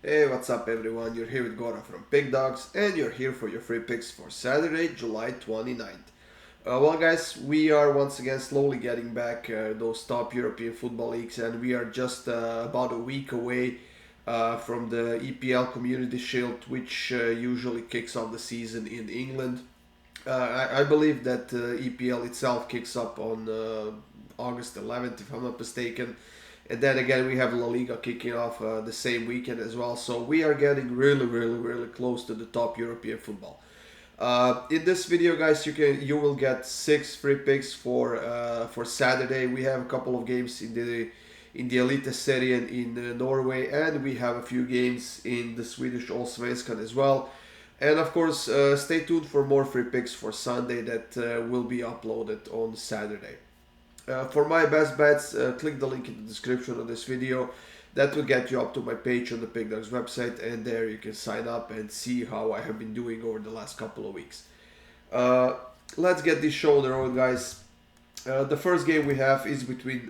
Hey, what's up everyone? You're here with Goran from Pick Dawgz and you're here for your free picks for Saturday, July 29th. Well guys, we are once again slowly getting back those top European football leagues and we are just about a week away from the EPL Community Shield, which usually kicks off the season in England. I believe that EPL itself kicks up on August 11th, if I'm not mistaken. And then again, we have La Liga kicking off the same weekend as well. So we are getting really close to the top European football. In this video, guys, you will get 6 free picks for Saturday. We have a couple of games in the Eliteserien in Norway, and we have a few games in the Swedish Allsvenskan as well. And of course, stay tuned for more free picks for Sunday that will be uploaded on Saturday. For my best bets, click the link in the description of this video. That will get you up to my page on the Pick Dawgz website, and there you can sign up and see how I have been doing over the last couple of weeks. Let's get this show on the road, guys. The first game we have is between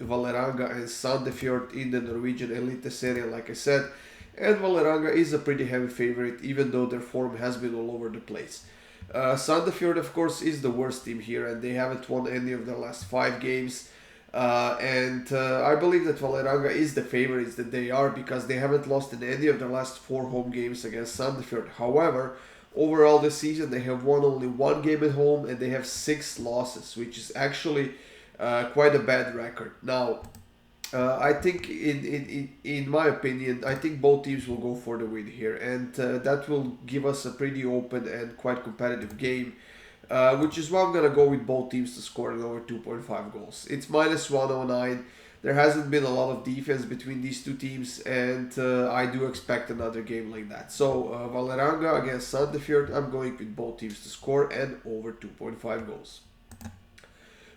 Vålerenga and Sandefjord in the Norwegian Eliteserien, like I said. And Vålerenga is a pretty heavy favorite, even though their form has been all over the place. Sandefjord, of course, is the worst team here, and they haven't won any of their last 5 games. I believe that Vålerenga is the favorites that they are because they haven't lost in any of their last 4 home games against Sandefjord. However, overall this season they have won only 1 game at home and they have 6 losses, which is actually quite a bad record. Now, I think, in my opinion, I think both teams will go for the win here, and that will give us a pretty open and quite competitive game, which is why I'm gonna go with both teams to score an over 2.5 goals. It's minus 109. There hasn't been a lot of defense between these two teams, and I do expect another game like that. So Vålerenga against Sandefjord, I'm going with both teams to score and over 2.5 goals.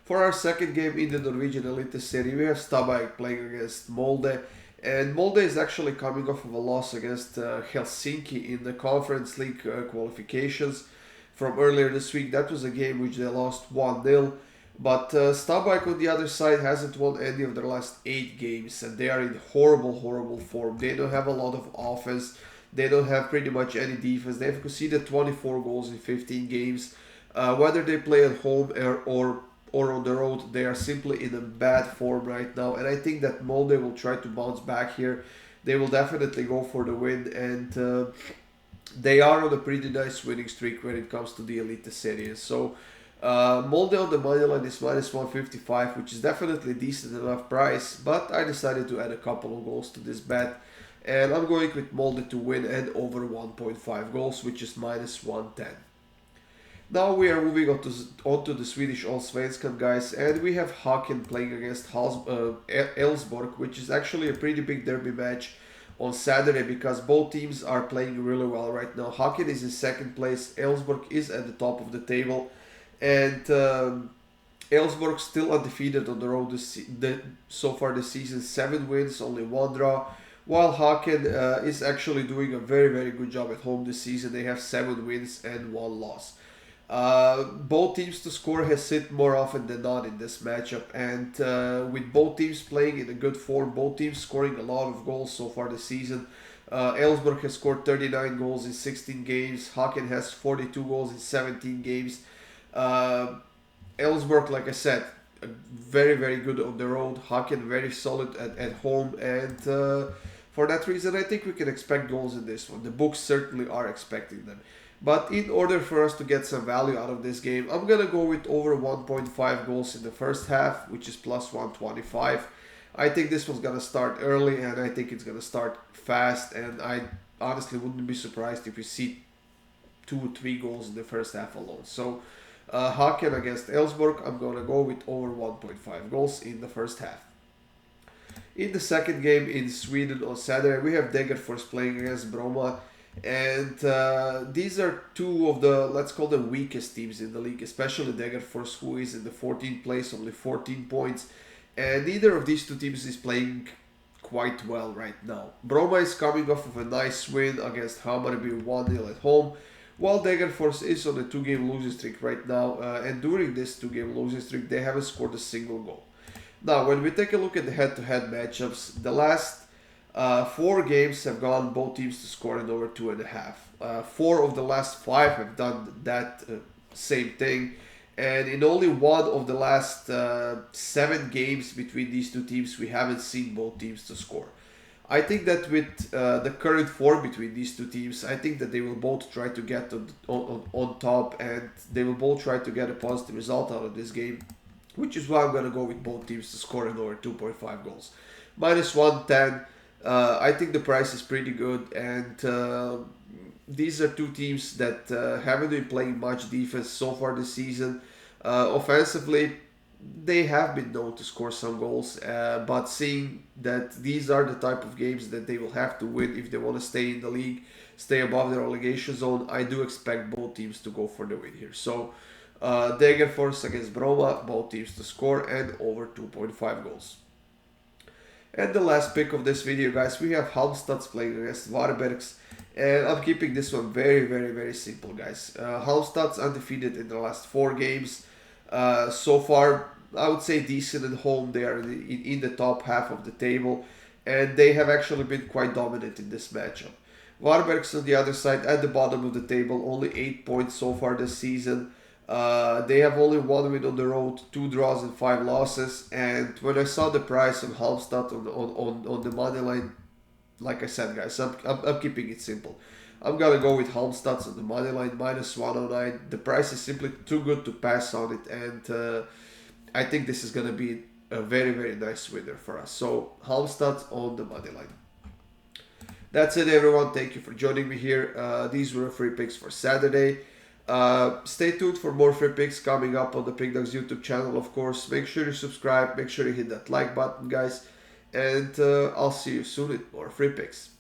For our second game in the Norwegian Eliteserien, we have Stabæk playing against Molde. And Molde is actually coming off of a loss against Helsinki in the Conference League qualifications from earlier this week. That was a game which they lost 1-0. But Stabæk on the other side hasn't won any of their last 8 games. And they are in horrible form. They don't have a lot of offense. They don't have pretty much any defense. They've conceded 24 goals in 15 games. Whether they play at home or on the road, they are simply in a bad form right now, and I think that Molde will try to bounce back here. They will definitely go for the win, and they are on a pretty nice winning streak when it comes to the Eliteserien. So Molde on the money line is minus 155, which is definitely a decent enough price, but I decided to add a couple of goals to this bet, and I'm going with Molde to win and over 1.5 goals, which is minus 110. Now we are moving on to the Swedish Allsvenskan, guys, and we have Häcken playing against Elfsborg, which is actually a pretty big derby match on Saturday because both teams are playing really well right now. Häcken is in second place, Elfsborg is at the top of the table, and Elfsborg still undefeated on the road so far this season, 7 wins, only 1 draw. While Häcken is actually doing a very good job at home this season. They have 7 wins and 1 loss. Both teams to score has hit more often than not in this matchup, and with both teams playing in a good form, both teams scoring a lot of goals so far this season. Elfsborg has scored 39 goals in 16 games. Häcken has 42 goals in 17 games. Elfsborg, like I said, very good on the road. Häcken very solid at home, and for that reason, I think we can expect goals in this one. The books certainly are expecting them. But in order for us to get some value out of this game, I'm going to go with over 1.5 goals in the first half, which is plus 125. I think this one's going to start early, and I think it's going to start fast, and I honestly wouldn't be surprised if we see 2 or 3 goals in the first half alone. So Häcken against Elfsborg, I'm going to go with over 1.5 goals in the first half. In the second game in Sweden on Saturday, we have Degerfors playing against Bromma. And these are 2 of the, let's call them, weakest teams in the league, especially Degerfors, who is in the 14th place, only 14 points. And neither of these 2 teams is playing quite well right now. Bromma is coming off of a nice win against Hammarby 1-0 at home, while Degerfors is on a 2-game losing streak right now. And during this 2-game losing streak, they haven't scored a single goal. Now, when we take a look at the head-to-head matchups, the last Four games have gone both teams to score in over 2.5. Four of the last five have done that same thing. And in only one of the last 7 games between these two teams, we haven't seen both teams to score. I think that with the current form between these two teams, I think that they will both try to get on top, and they will both try to get a positive result out of this game, which is why I'm going to go with both teams to score in over 2.5 goals. Minus 110, I think the price is pretty good, and these are two teams that haven't been playing much defense so far this season. Offensively, they have been known to score some goals, but seeing that these are the type of games that they will have to win if they want to stay in the league, stay above the relegation zone, I do expect both teams to go for the win here. So, Degerfors against Broma, both teams to score and over 2.5 goals. And the last pick of this video, guys, we have Halmstad playing against Varbergs. And I'm keeping this one very, very, very simple, guys. Halmstad's undefeated in the last 4 games. So far, I would say decent at home. They are in the top half of the table. And they have actually been quite dominant in this matchup. Varbergs on the other side, at the bottom of the table, only 8 points so far this season. They have only 1 win on the road, 2 draws and 5 losses. And when I saw the price of Halmstad on the money line, like I said, guys, I'm keeping it simple. I'm gonna go with Halmstad on the money line, minus 109. The price is simply too good to pass on it, and I think this is gonna be a very, very nice winner for us. So Halmstad on the money line. That's it, everyone. Thank you for joining me here. These were free picks for Saturday. Stay tuned for more free picks coming up on the Pick Dawgz YouTube channel, of course. Make sure you subscribe, make sure you hit that like button, guys, and I'll see you soon with more free picks.